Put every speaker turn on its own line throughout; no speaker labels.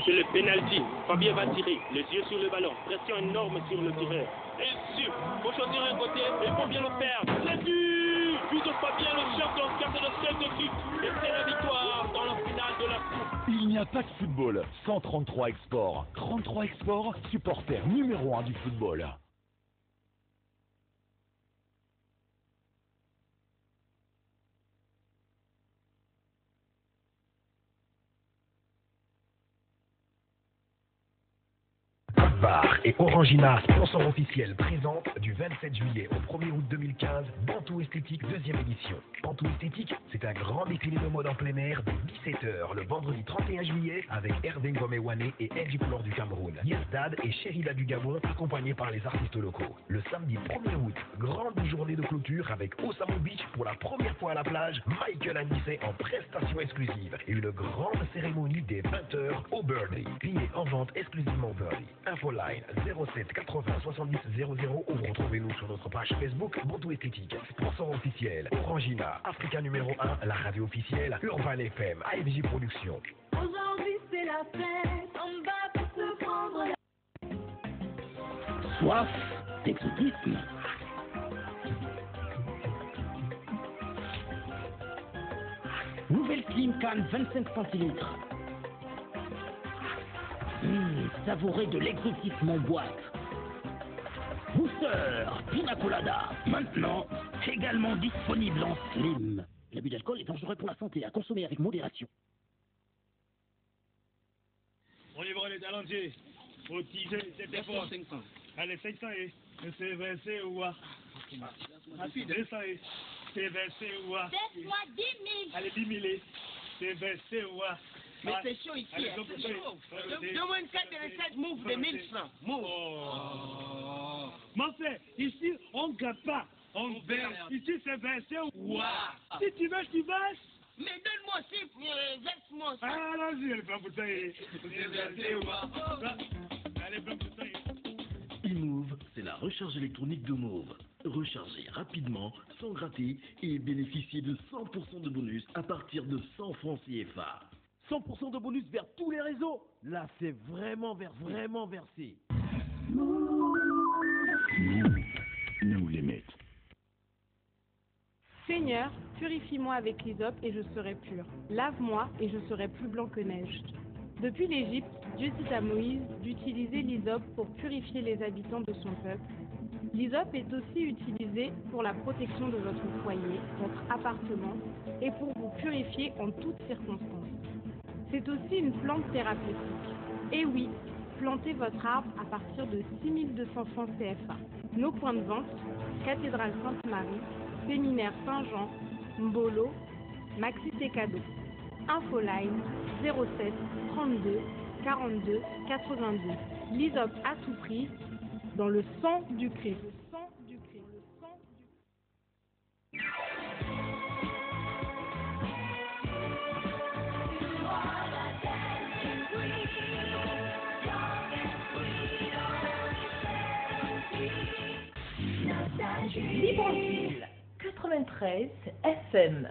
C'est le penalty. Fabien va tirer, les yeux sur le ballon, pression énorme sur le tireur. Et sûr, faut choisir un côté, il faut bien le faire. C'est dur. But de Fabien, le champion de carte de 7 équipes. Et c'est la victoire dans la finale de la Coupe.
Il n'y a pas de football sans 33 Export. 33 Export, supporter numéro 1 du football.
Bar et Orangina, sponsor officiel, présente du 27 juillet au 1er août 2015, Bantou Esthétique 2e édition. Bantou Esthétique, c'est un grand défilé de mode en plein air de 17h le vendredi 31 juillet avec Hervé Ngomé-Wané et Edgy Couleur du Cameroun, Yazdad et Chérida du Gabon, accompagnés par les artistes locaux. Le samedi 1er août, grande journée de clôture avec Osamo Beach pour la première fois à la plage, Michael Anissé en prestation exclusive et une grande cérémonie des 20h au Birdie. Billets en vente exclusivement au Birdie. Infoline 07 80 70 00 ou retrouvez-nous sur notre page Facebook Bantou Esthétique. Sponsor officiel Orangina, Africa numéro 1, la radio officielle Urban FM, AFJ Productions.
Aujourd'hui c'est la fête, on va pour se prendre la...
Soif d'exotisme. Nouvelle Slim Can 25 centilitres. Savourez de l'exotisme en boîte. Booster Pina Colada, maintenant également disponible en slim. L'abus d'alcool est dangereux pour la santé, à consommer avec modération.
On y va les talendiers. Faut teaser, c'était fort. 500. Allez, 500 et c'est versé ou quoi? Rapide. 200 et c'est versé ou quoi?
Laisse-moi 10 000.
Allez, 10 000 et c'est versé ou quoi?
Mais c'est chaud ici,
allez,
hein, c'est chaud. Donne-moi une carte de recette, move de 1000 francs. Move.
Oh. Mon frère, ici, on ne gagne pas. On verse. Ici, c'est versé ou quoi? Si tu verses, tu verses.
Mais donne-moi aussi, verse-moi aussi.
Ah, allons-y, allez, prends pour ça. C'est versé ou quoi? Allez, prends pour ça.
eMove, c'est la recharge électronique de Move. Rechargez rapidement, sans gratter et bénéficiez de 100% de bonus à partir de 100 francs CFA.
100% de bonus vers tous les réseaux. Là, c'est vraiment versé.
Nous les mettons.
Seigneur, purifie-moi avec l'hysope et je serai pur. Lave-moi et je serai plus blanc que neige. Depuis l'Égypte, Dieu dit à Moïse d'utiliser l'hysope pour purifier les habitants de son peuple. L'hysope est aussi utilisé pour la protection de votre foyer, votre appartement et pour vous purifier en toutes circonstances. C'est aussi une plante thérapeutique. Et oui, plantez votre arbre à partir de 6200 francs CFA. Nos points de vente, Cathédrale Sainte-Marie, Séminaire Saint-Jean, Mbolo, Maxi Cadeau. Infoline 07 32 42 82. L'hysope à tout prix dans le sang du Christ.
Libreville 93 FM.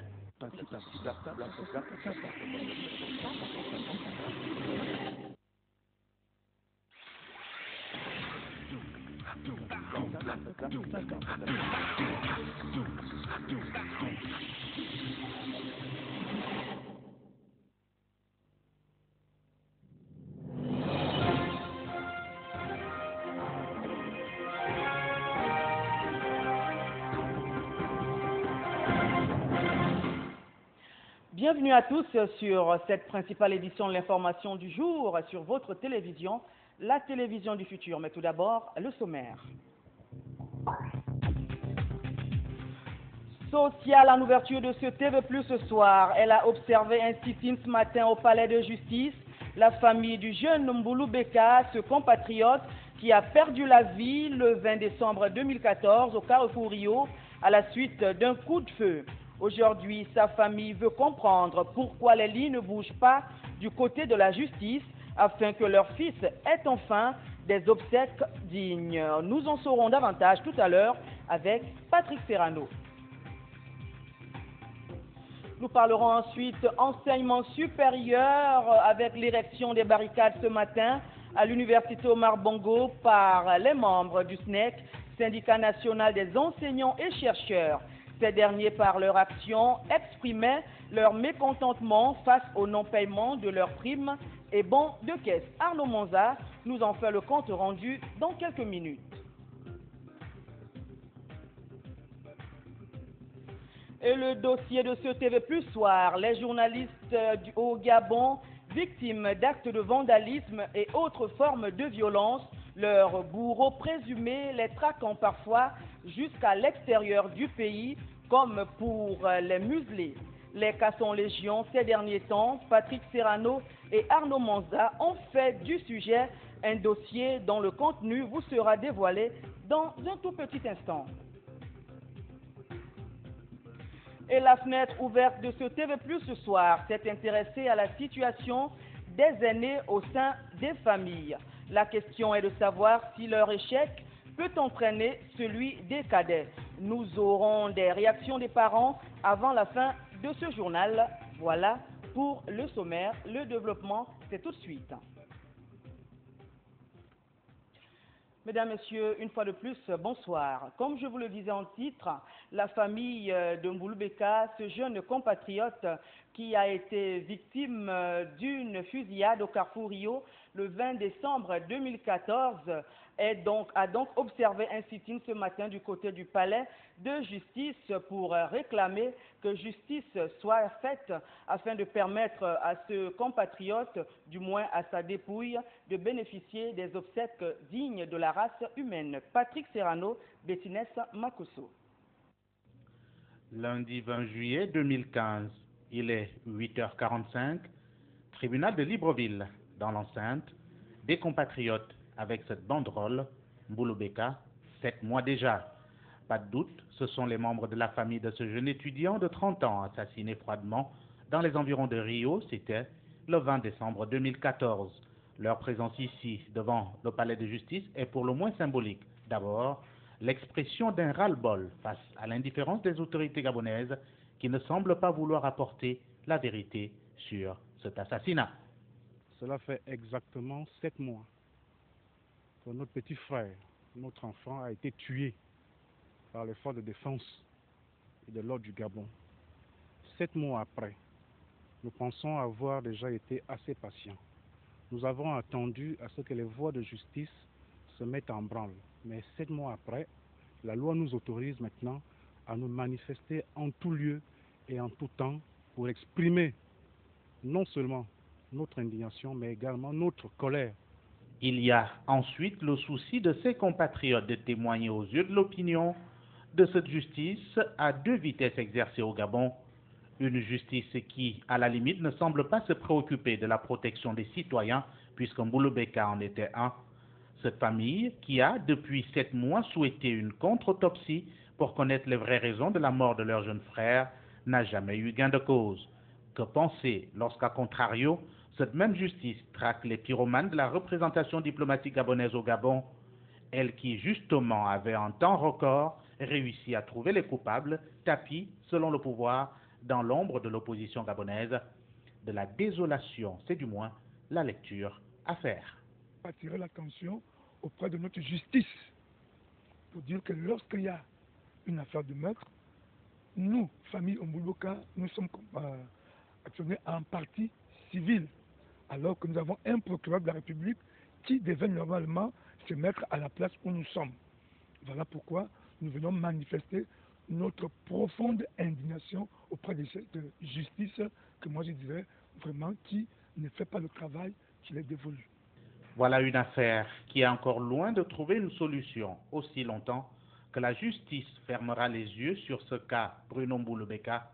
Bienvenue à tous sur cette principale édition de l'information du jour sur votre télévision, la télévision du futur. Mais tout d'abord, le sommaire. sociale en ouverture de ce TV Plus ce soir. Elle a observé un sit-in ce matin au palais de justice. La famille du jeune Mboulou Beka, ce compatriote qui a perdu la vie le 20 décembre 2014 au Carrefour Rio à la suite d'un coup de feu. Aujourd'hui, sa famille veut comprendre pourquoi les lits ne bougent pas du côté de la justice afin que leur fils ait enfin des obsèques dignes. Nous en saurons davantage tout à l'heure avec Patrick Serrano. Nous parlerons ensuite enseignement supérieur avec l'érection des barricades ce matin à l'université Omar Bongo par les membres du SNEC, Syndicat national des enseignants et chercheurs. Ces derniers, par leur action, exprimaient leur mécontentement face au non-paiement de leurs primes et bons de caisse. Arnaud Monza nous en fait le compte rendu dans quelques minutes. Et le dossier de ce TV Plus soir, les journalistes au Gabon, victimes d'actes de vandalisme et autres formes de violence, leurs bourreaux présumés les traquant parfois jusqu'à l'extérieur du pays, comme pour les museler. Les cas sont légion ces derniers temps. Patrick Serrano et Arnaud Monza ont fait du sujet un dossier dont le contenu vous sera dévoilé dans un tout petit instant. Et la fenêtre ouverte de ce TV Plus ce soir s'est intéressée à la situation des aînés au sein des familles. La question est de savoir si leur échec peut entraîner celui des cadets. Nous aurons des réactions des parents avant la fin de ce journal. Voilà pour le sommaire. Le développement, c'est tout de suite. Mesdames, Messieurs, une fois de plus, bonsoir. Comme je vous le disais en titre, la famille de Mboulou Beka, ce jeune compatriote qui a été victime d'une fusillade au Carrefour Rio le 20 décembre 2014, a donc observé un sit-in ce matin du côté du palais de justice pour réclamer que justice soit faite afin de permettre à ce compatriote, du moins à sa dépouille, de bénéficier des obsèques dignes de la race humaine. Patrick Serrano, Bettines Makosso.
Lundi 20 juillet 2015, il est 8h45, tribunal de Libreville, dans l'enceinte, des compatriotes avec cette banderole, Mboulou Beka, 7 mois déjà. Pas de doute, ce sont les membres de la famille de ce jeune étudiant de 30 ans assassiné froidement dans les environs de Rio, c'était le 20 décembre 2014. Leur présence ici, devant le palais de justice, est pour le moins symbolique. D'abord, l'expression d'un ras-le-bol face à l'indifférence des autorités gabonaises qui ne semblent pas vouloir apporter la vérité sur cet assassinat.
Cela fait exactement 7 mois que notre petit frère, notre enfant, a été tué par les forces de défense et de l'ordre du Gabon. 7 mois après, nous pensons avoir déjà été assez patients. Nous avons attendu à ce que les voies de justice se mettent en branle. Mais 7 mois après, la loi nous autorise maintenant à nous manifester en tout lieu et en tout temps pour exprimer non seulement notre indignation, mais également notre colère.
Il y a ensuite le souci de ses compatriotes de témoigner aux yeux de l'opinion de cette justice à 2 vitesses exercée au Gabon. Une justice qui, à la limite, ne semble pas se préoccuper de la protection des citoyens, puisque Mboulou Beka en était un. Cette famille, qui a depuis 7 mois souhaité une contre-autopsie pour connaître les vraies raisons de la mort de leur jeune frère, n'a jamais eu gain de cause. Que penser lorsqu'à contrario, cette même justice traque les pyromanes de la représentation diplomatique gabonaise au Gabon, elle qui justement avait en temps record réussi à trouver les coupables tapis, selon le pouvoir, dans l'ombre de l'opposition gabonaise. De la désolation, c'est du moins la lecture à faire.
Attirer l'attention auprès de notre justice pour dire que lorsqu'il y a une affaire de meurtre, nous, famille Mboulou Beka, nous sommes actionnés en partie civile, alors que nous avons un procureur de la République qui devait normalement se mettre à la place où nous sommes. Voilà pourquoi nous venons manifester notre profonde indignation auprès de cette justice que moi je dirais vraiment qui ne fait pas le travail qui est dévolu.
Voilà une affaire qui est encore loin de trouver une solution, aussi longtemps que la justice fermera les yeux sur ce cas Bruno Mboulobeka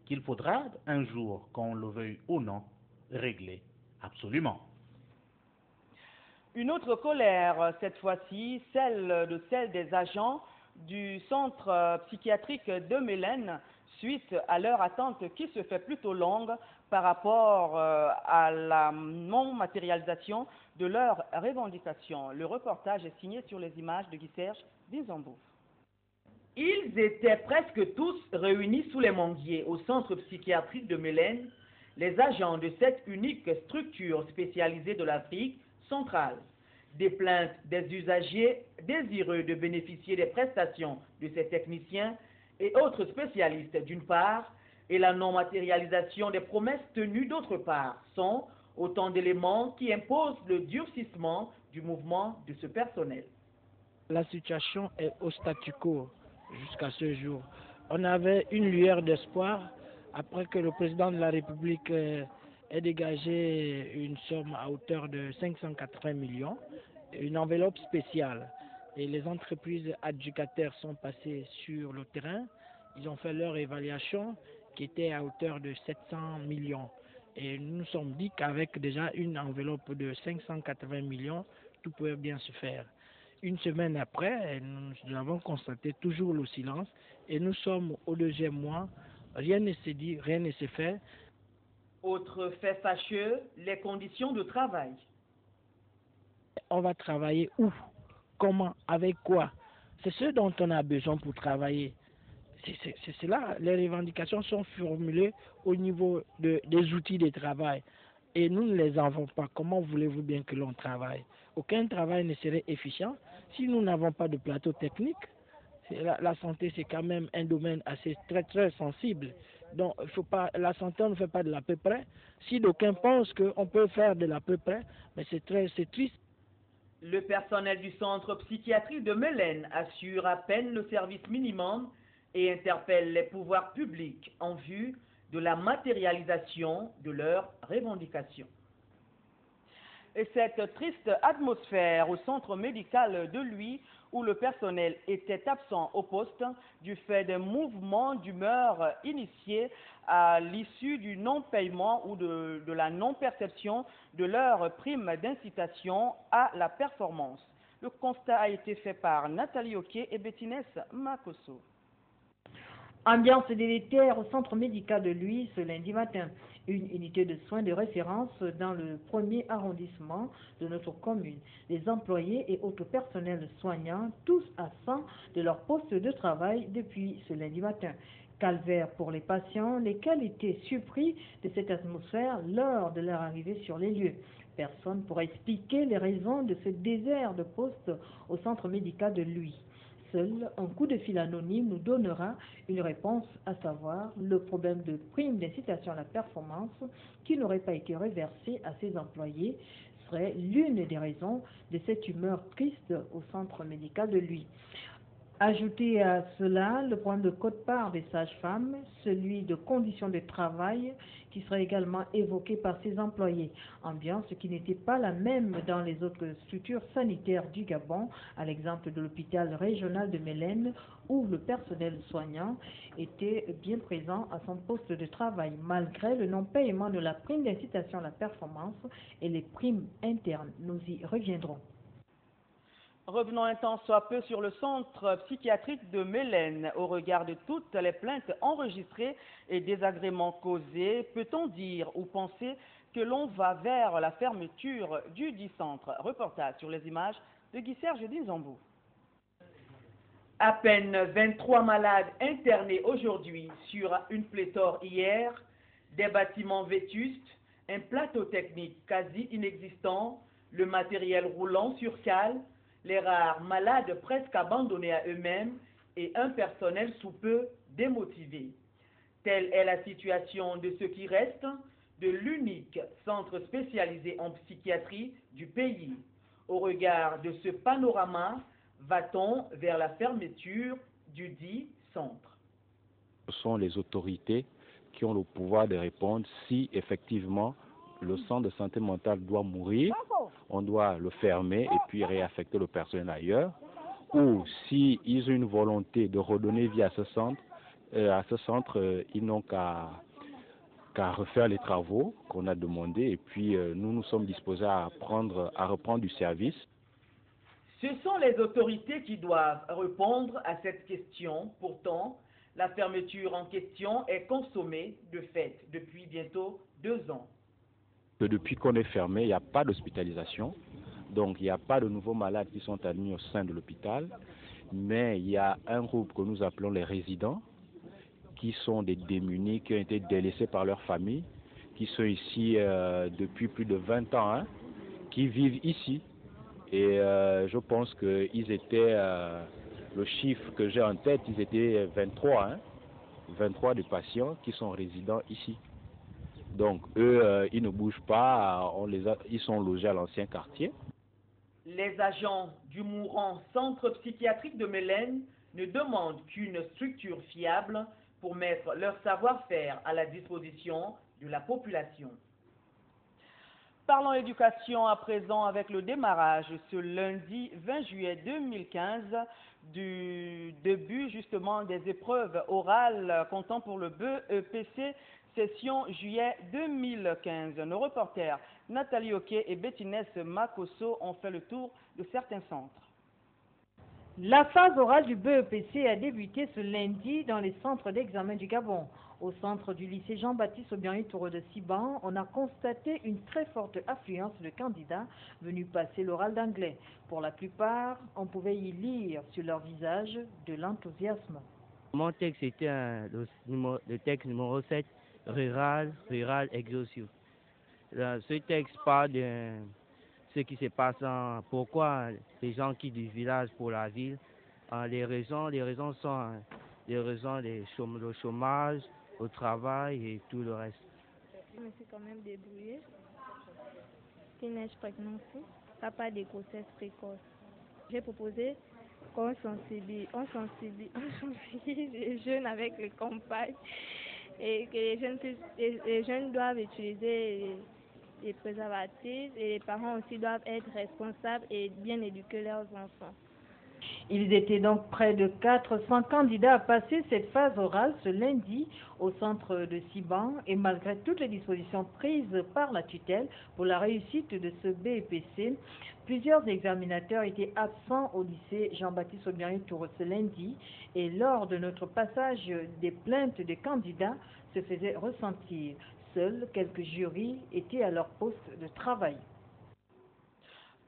qu'il faudra un jour, qu'on le veuille ou non, régler absolument.
Une autre colère, cette fois-ci, celle des agents du centre psychiatrique de Mélène, suite à leur attente qui se fait plutôt longue par rapport à la non-matérialisation de leurs revendications. Le reportage est signé sur les images de Guy-Serge Dinzambou.
Ils étaient presque tous réunis sous les manguiers au centre psychiatrique de Mélène, les agents de cette unique structure spécialisée de l'Afrique centrale. Des plaintes des usagers désireux de bénéficier des prestations de ces techniciens et autres spécialistes d'une part, et la non-matérialisation des promesses tenues d'autre part, sont autant d'éléments qui imposent le durcissement du mouvement de ce personnel.
La situation est au statu quo jusqu'à ce jour. On avait une lueur d'espoir après que le président de la République ait dégagé une somme à hauteur de 580 millions, une enveloppe spéciale. Et les entreprises adjudicataires sont passées sur le terrain. Ils ont fait leur évaluation qui était à hauteur de 700 millions. Et nous nous sommes dit qu'avec déjà une enveloppe de 580 millions, tout pouvait bien se faire. Une semaine après, nous avons constaté toujours le silence et nous sommes au deuxième mois. Rien ne s'est dit, rien ne s'est fait.
Autre fait fâcheux, les conditions de travail.
On va travailler où? Comment? Avec quoi? C'est ce dont on a besoin pour travailler. C'est cela, les revendications sont formulées au niveau des outils de travail. Et nous ne les avons pas. Comment voulez-vous bien que l'on travaille? Aucun travail ne serait efficient si nous n'avons pas de plateau technique. La santé, c'est quand même un domaine assez très sensible. Donc, la santé, on ne fait pas de l'à peu près. Si d'aucuns pensent qu'on peut faire de l'à peu près, mais c'est triste.
Le personnel du centre psychiatrique de Mélène assure à peine le service minimum et interpelle les pouvoirs publics en vue de la matérialisation de leurs revendications.
Et cette triste atmosphère au centre médical de Lui, où le personnel était absent au poste du fait des mouvements d'humeur initiés à l'issue du non-paiement ou de la non-perception de leur prime d'incitation à la performance. Le constat a été fait par Nathalie Oké et Bettines Makosso.
Ambiance délétère au centre médical de Lui ce lundi matin. Une unité de soins de référence dans le 1er arrondissement de notre commune. Les employés et autres personnels soignants, tous à 100 de leur poste de travail depuis ce lundi matin. Calvaire pour les patients, lesquels étaient surpris de cette atmosphère lors de leur arrivée sur les lieux. Personne pour expliquer les raisons de ce désert de poste au centre médical de Lui. Seul un coup de fil anonyme nous donnera une réponse, à savoir le problème de prime d'incitation à la performance qui n'aurait pas été reversée à ses employés serait l'une des raisons de cette humeur triste au centre médical de Lui. Ajoutez à cela le problème de quote-part des sages-femmes, celui de conditions de travail qui serait également évoqué par ses employés. Ambiance qui n'était pas la même dans les autres structures sanitaires du Gabon, à l'exemple de l'hôpital régional de Mélène, où le personnel soignant était bien présent à son poste de travail, malgré le non-paiement de la prime d'incitation à la performance et les primes internes. Nous y reviendrons.
Revenons un temps soit peu sur le centre psychiatrique de Mélène. Au regard de toutes les plaintes enregistrées et désagréments causés, peut-on dire ou penser que l'on va vers la fermeture du dit centre? Reportage sur les images de Guy-Serge Dinzambou.
À peine 23 malades internés aujourd'hui sur une pléthore hier, des bâtiments vétustes, un plateau technique quasi inexistant, le matériel roulant sur cale, les rares malades presque abandonnés à eux-mêmes et un personnel sous peu démotivé. Telle est la situation de ce qui reste de l'unique centre spécialisé en psychiatrie du pays. Au regard de ce panorama, va-t-on vers la fermeture du dit centre?
Ce sont les autorités qui ont le pouvoir de répondre si effectivement le centre de santé mentale doit mourir, on doit le fermer et puis réaffecter le personnel ailleurs, ou s'ils ont une volonté de redonner vie à ce centre, ils n'ont qu'à refaire les travaux qu'on a demandés et puis nous sommes disposés à reprendre du service.
Ce sont les autorités qui doivent répondre à cette question. Pourtant, la fermeture en question est consommée de fait depuis bientôt 2 ans.
Depuis qu'on est fermé, il n'y a pas d'hospitalisation, donc il n'y a pas de nouveaux malades qui sont admis au sein de l'hôpital, mais il y a un groupe que nous appelons les résidents, qui sont des démunis, qui ont été délaissés par leur famille, qui sont ici depuis plus de 20 ans, hein, qui vivent ici. Et je pense qu'ils étaient, le chiffre que j'ai en tête, ils étaient 23, hein, 23 des patients qui sont résidents ici. Donc eux, ils ne bougent pas, ils sont logés à l'ancien quartier.
Les agents du mourant centre psychiatrique de Mélène ne demandent qu'une structure fiable pour mettre leur savoir-faire à la disposition de la population.
Parlons éducation à présent avec le démarrage ce lundi 20 juillet 2015 du début justement des épreuves orales comptant pour le BEPC session juillet 2015. Nos reporters Nathalie Oké et Bettinès Makosso ont fait le tour de certains centres.
La phase orale du BEPC a débuté ce lundi dans les centres d'examen du Gabon. Au centre du lycée Jean-Baptiste Obiang-Touro de Siban, on a constaté une très forte affluence de candidats venus passer l'oral d'anglais. Pour la plupart, on pouvait y lire sur leur visage de l'enthousiasme.
Mon texte était le texte numéro 7, rural exhaustif. Ce texte parle de ce qui se passe, pourquoi les gens quittent du village pour la ville. Les raisons sont le chômage, au travail et tout le reste.
Je me suis quand même débrouillée. Teenage pregnancy, pas de grossesse précoce. J'ai proposé qu'on sensibilise les jeunes avec les compagnes et que les jeunes doivent utiliser les préservatifs et les parents aussi doivent être responsables et bien éduquer leurs enfants.
Ils étaient donc près de 400 candidats à passer cette phase orale ce lundi au centre de Siban et malgré toutes les dispositions prises par la tutelle pour la réussite de ce BEPC, plusieurs examinateurs étaient absents au lycée Jean-Baptiste Obiang-Touro ce lundi et lors de notre passage, des plaintes des candidats se faisaient ressentir. Seuls quelques jurys étaient à leur poste de travail.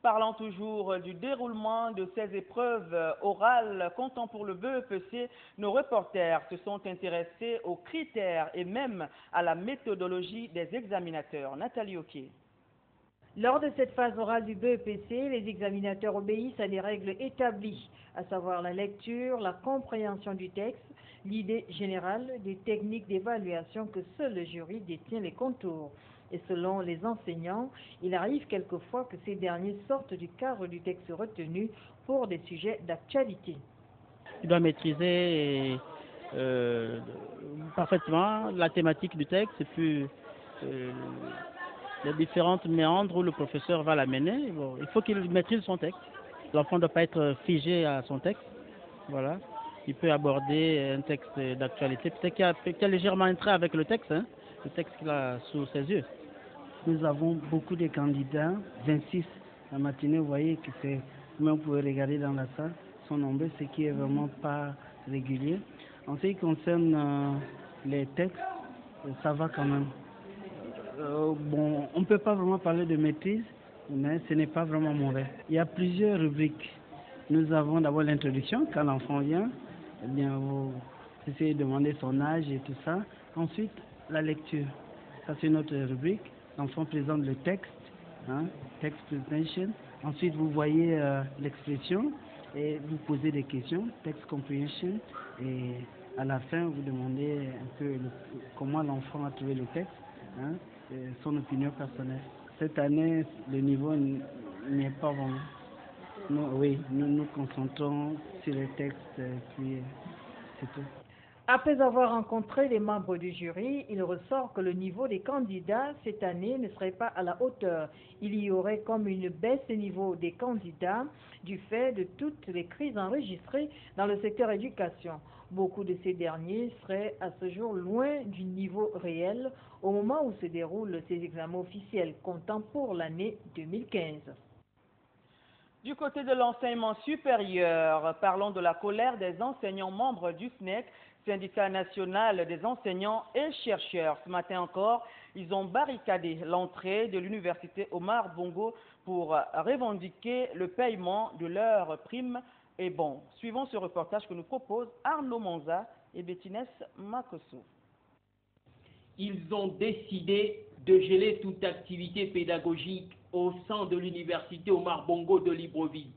Parlant toujours du déroulement de ces épreuves orales comptant pour le BEPC, nos reporters se sont intéressés aux critères et même à la méthodologie des examinateurs. Nathalie Oké.
Lors de cette phase orale du BEPC, les examinateurs obéissent à des règles établies, à savoir la lecture, la compréhension du texte, l'idée générale des techniques d'évaluation que seul le jury détient les contours. Et selon les enseignants, il arrive quelquefois que ces derniers sortent du cadre du texte retenu pour des sujets d'actualité.
Il doit maîtriser parfaitement la thématique du texte et puis les différentes méandres où le professeur va l'amener. Bon, il faut qu'il maîtrise son texte. L'enfant ne doit pas être figé à son texte. Voilà. Il peut aborder un texte d'actualité, peut-être qu'il a légèrement entré avec le texte qu'il a sous ses yeux.
Nous avons beaucoup de candidats, 26 la matinée, vous voyez que c'est, comme vous pouvez regarder dans la salle, sont nombreux, ce qui est vraiment pas régulier. En ce qui concerne les textes, ça va quand même. Bon, on ne peut pas vraiment parler de maîtrise, mais ce n'est pas vraiment mauvais. Il y a plusieurs rubriques. Nous avons d'abord l'introduction, quand l'enfant vient, eh bien, vous essayez de demander son âge et tout ça. Ensuite, la lecture. Ça, c'est notre rubrique. L'enfant présente le texte, text presentation. Ensuite, vous voyez l'expression et vous posez des questions, text comprehension. Et à la fin, vous demandez un peu comment l'enfant a trouvé le texte, son opinion personnelle. Cette année, le niveau n'est pas vraiment. Nous nous concentrons sur les textes, puis c'est tout.
Après avoir rencontré les membres du jury, il ressort que le niveau des candidats cette année ne serait pas à la hauteur. Il y aurait comme une baisse au niveau des candidats du fait de toutes les crises enregistrées dans le secteur éducation. Beaucoup de ces derniers seraient à ce jour loin du niveau réel au moment où se déroulent ces examens officiels comptant pour l'année 2015.
Du côté de l'enseignement supérieur, parlons de la colère des enseignants membres du SNEC, Syndicat national des enseignants et chercheurs. Ce matin encore, ils ont barricadé l'entrée de l'université Omar Bongo pour revendiquer le paiement de leurs primes et bons. Suivons ce reportage que nous proposent Arnaud Monza et Bettines Makosso.
Ils ont décidé de geler toute activité pédagogique au sein de l'université Omar Bongo de Libreville.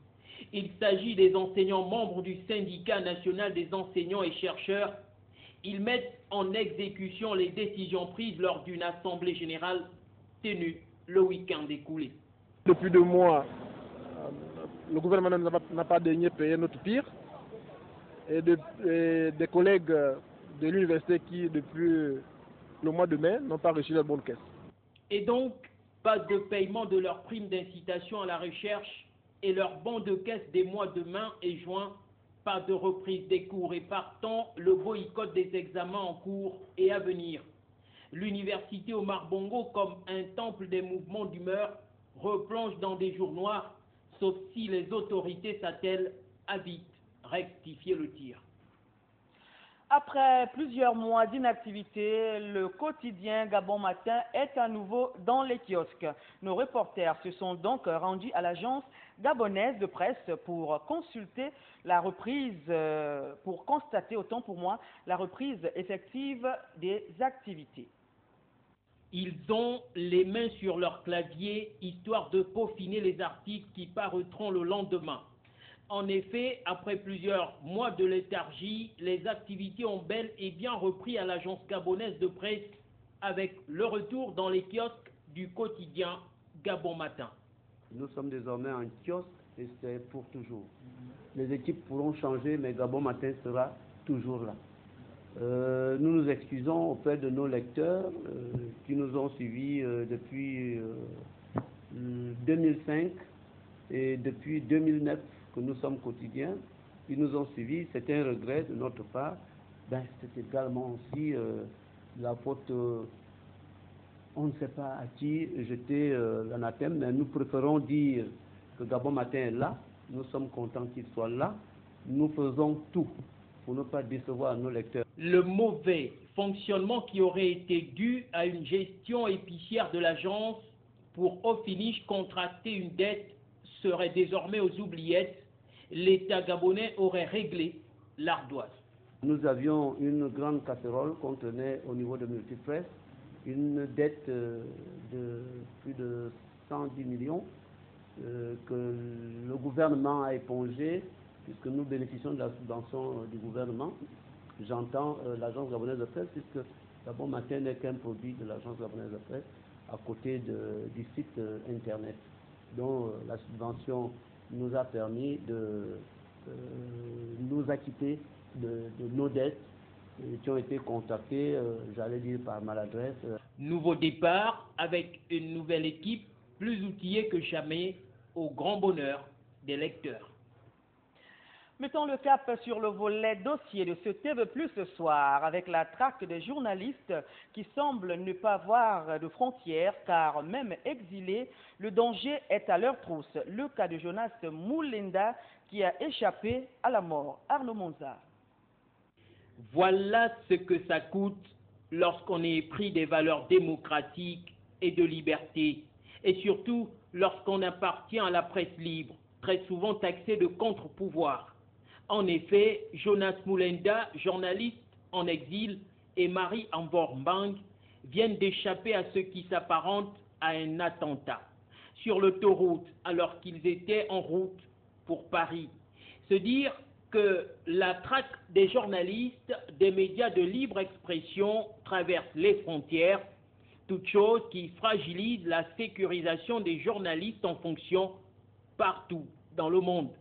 Il s'agit des enseignants membres du syndicat national des enseignants et chercheurs. Ils mettent en exécution les décisions prises lors d'une assemblée générale tenue le week-end écoulé.
Depuis 2 mois, le gouvernement n'a pas daigné payer notre pire. Et des collègues de l'université qui, depuis le mois de mai, n'ont pas reçu leur bonne caisse.
Et donc, pas de paiement de leurs primes d'incitation à la recherche et leurs bons de caisse des mois de mai et juin, pas de reprise des cours et partant le boycott des examens en cours et à venir. L'université Omar Bongo, comme un temple des mouvements d'humeur, replonge dans des jours noirs, sauf si les autorités s'attellent à vite rectifier le tir.
Après plusieurs mois d'inactivité, le quotidien Gabon Matin est à nouveau dans les kiosques. Nos reporters se sont donc rendus à l'agence gabonaise de presse pour consulter la reprise, pour constater, autant pour moi, la reprise effective des activités.
Ils ont les mains sur leur clavier, histoire de peaufiner les articles qui paraîtront le lendemain. En effet, après plusieurs mois de léthargie, les activités ont bel et bien repris à l'agence gabonaise de presse avec le retour dans les kiosques du quotidien Gabon Matin.
Nous sommes désormais en kiosque et c'est pour toujours. Les équipes pourront changer, mais Gabon Matin sera toujours là. Nous nous excusons auprès de nos lecteurs qui nous ont suivis depuis 2005 et depuis 2009 que nous sommes quotidiens. Ils nous ont suivis, c'est un regret de notre part. C'est également aussi la faute, on ne sait pas à qui jeter l'anathème, mais nous préférons dire que Gabon Matin est là, nous sommes contents qu'il soit là, nous faisons tout pour ne pas décevoir nos lecteurs.
Le mauvais fonctionnement qui aurait été dû à une gestion épicière de l'agence pour au finish contracter une dette serait désormais aux oubliettes. L'État gabonais aurait réglé l'ardoise.
Nous avions une grande casserole qu'on tenait au niveau de Multipresse, une dette de plus de 110 millions que le gouvernement a épongé puisque nous bénéficions de la subvention du gouvernement. J'entends l'agence gabonaise de presse puisque Gabon Matin n'est qu'un produit de l'agence gabonaise de presse à côté du site internet. Donc la subvention nous a permis de nous acquitter de nos dettes qui ont été contractées, j'allais dire par maladresse.
Nouveau départ avec une nouvelle équipe plus outillée que jamais au grand bonheur des lecteurs.
Mettons le cap sur le volet dossier de ce TV+ ce soir avec la traque des journalistes qui semblent ne pas avoir de frontières car même exilés, le danger est à leur trousse. Le cas de Jonas Mulenda qui a échappé à la mort. Arnaud Monza.
Voilà ce que ça coûte lorsqu'on est pris des valeurs démocratiques et de liberté et surtout lorsqu'on appartient à la presse libre, très souvent taxée de contre-pouvoir. En effet, Jonas Mulenda, journaliste en exil, et Marie Ambor Mbang viennent d'échapper à ce qui s'apparente à un attentat sur l'autoroute alors qu'ils étaient en route pour Paris. Se dire que la traque des journalistes, des médias de libre expression traverse les frontières, toute chose qui fragilise la sécurisation des journalistes en fonction partout dans le monde.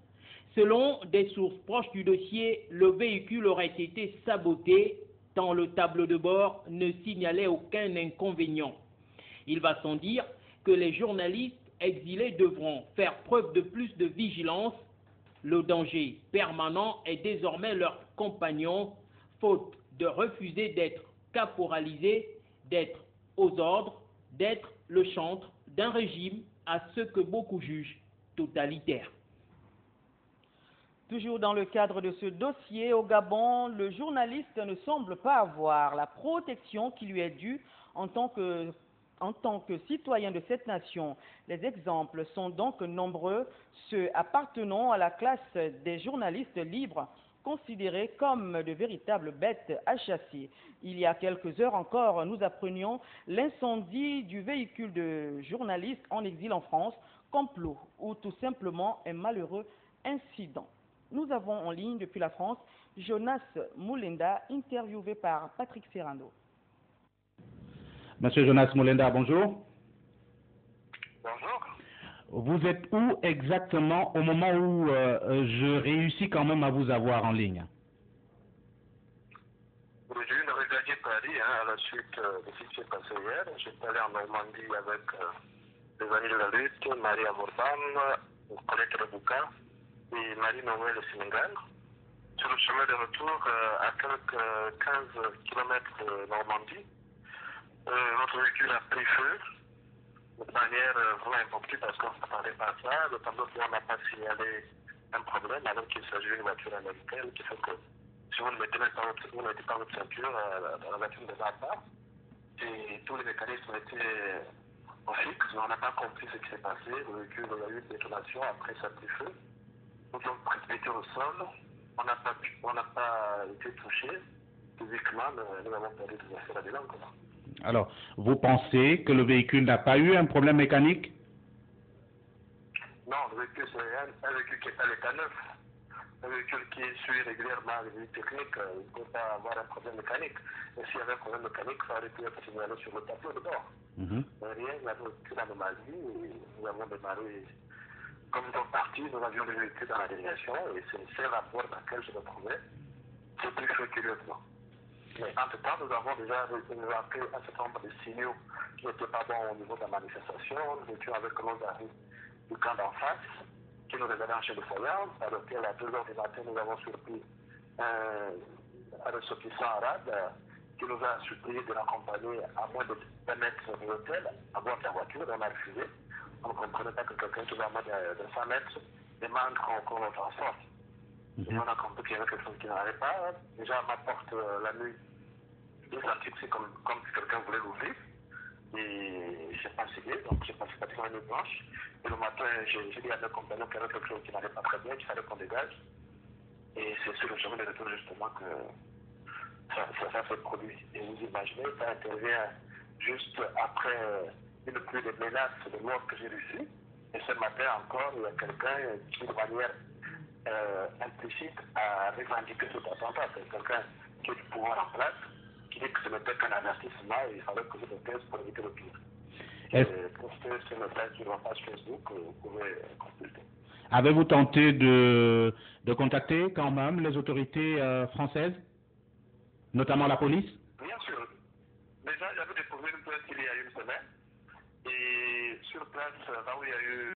Selon des sources proches du dossier, le véhicule aurait été saboté tant le tableau de bord ne signalait aucun inconvénient. Il va sans dire que les journalistes exilés devront faire preuve de plus de vigilance. Le danger permanent est désormais leur compagnon, faute de refuser d'être caporalisé, d'être aux ordres, d'être le chantre d'un régime à ce que beaucoup jugent totalitaire.
Toujours dans le cadre de ce dossier, au Gabon, le journaliste ne semble pas avoir la protection qui lui est due en tant que citoyen de cette nation. Les exemples sont donc nombreux, ceux appartenant à la classe des journalistes libres, considérés comme de véritables bêtes à chasser. Il y a quelques heures encore, nous apprenions l'incendie du véhicule de journalistes en exil en France, complot ou tout simplement un malheureux incident. Nous avons en ligne depuis la France Jonas Moulenda, interviewé par Patrick Serrano.
Monsieur Jonas Moulenda, bonjour.
Bonjour.
Vous êtes où exactement au moment où je réussis quand même à vous avoir en ligne?
Je viens de regagner Paris à la suite de ce qui s'est passé hier. J'étais allé en Normandie avec les amis de la lutte, Marie Amourban, Colette Rebouka et Marie-Noël Sénégal. Sur le chemin de retour, à quelques 15 km de Normandie, notre véhicule a pris feu de manière vraiment impromptue parce qu'on ne s'attendait pas à ça. Le tableau de bord n'a pas signalé un problème alors qu'il s'agit d'une voiture américaine qui fait que si vous ne mettez pas votre ceinture, la voiture ne va pas. Et tous les mécanismes étaient en fixe, mais on n'a pas compris ce qui s'est passé. Le véhicule a eu une détonation, après ça a pris feu. Nous sommes précipités au sol, on n'a pas été touchés physiquement, mais nous avons perdu des affaires à bilan.
Alors, vous pensez que le véhicule n'a pas eu un problème mécanique?
Non, le véhicule, c'est un véhicule qui est à l'état neuf. Un véhicule qui suit régulièrement les visites techniques, il ne peut pas avoir un problème mécanique. Et s'il y avait un problème mécanique, ça aurait pu être signalé sur le tableau de bord. Mais rien, il n'y avait aucune anomalie. Et nous avons démarré, comme nous sommes partis, nous avions le véhicule dans la délégation, et c'est le seul rapport dans lequel je me trouvais. C'est plus feu que lieutenant. Mais entre-temps, nous avons déjà appris un certain nombre de signaux qui n'étaient pas bons au niveau de la manifestation. Nous étions avec nos amis du camp d'en face, qui nous regardaient en chez de Foyard, à lequel à 2 h du matin, nous avons surpris un ressortissant arabe qui nous a supplié de l'accompagner à moins de 1 mètre de l'hôtel, à bord de la voiture, on a refusé. On ne comprenait pas que quelqu'un qui va à moins de 100 mètres demande qu'on le transporte. Et on a compris qu'il y avait quelque chose qui n'allait pas. Déjà, à ma porte, la nuit, j'ai senti que c'est comme si quelqu'un voulait l'ouvrir. Et je n'ai pas essayé, donc j'ai passé pratiquement une nuit blanche. Et le matin, j'ai dit à mes compagnons qu'il y avait quelque chose qui n'allait pas très bien, qu'il fallait qu'on dégage. Et c'est sur le chemin de retour, justement, que ça s'est produit. Et vous imaginez, ça intervient juste après une pluie de menaces de mort que j'ai reçues. Et ce matin encore, il y a quelqu'un qui, de manière implicite, a revendiqué tout attentat. C'est quelqu'un qui est du pouvoir en place, qui dit que ce n'était qu'un avertissement et il fallait poser des tests pour éviter le pire. Et pour ce message sur la page Facebook, vous pouvez consulter.
Avez-vous tenté de contacter quand même les autorités françaises, notamment la police?
Bien sûr. Déjà, j'avais déposé une plainte il y a une semaine. Et sur place, là où il y a eu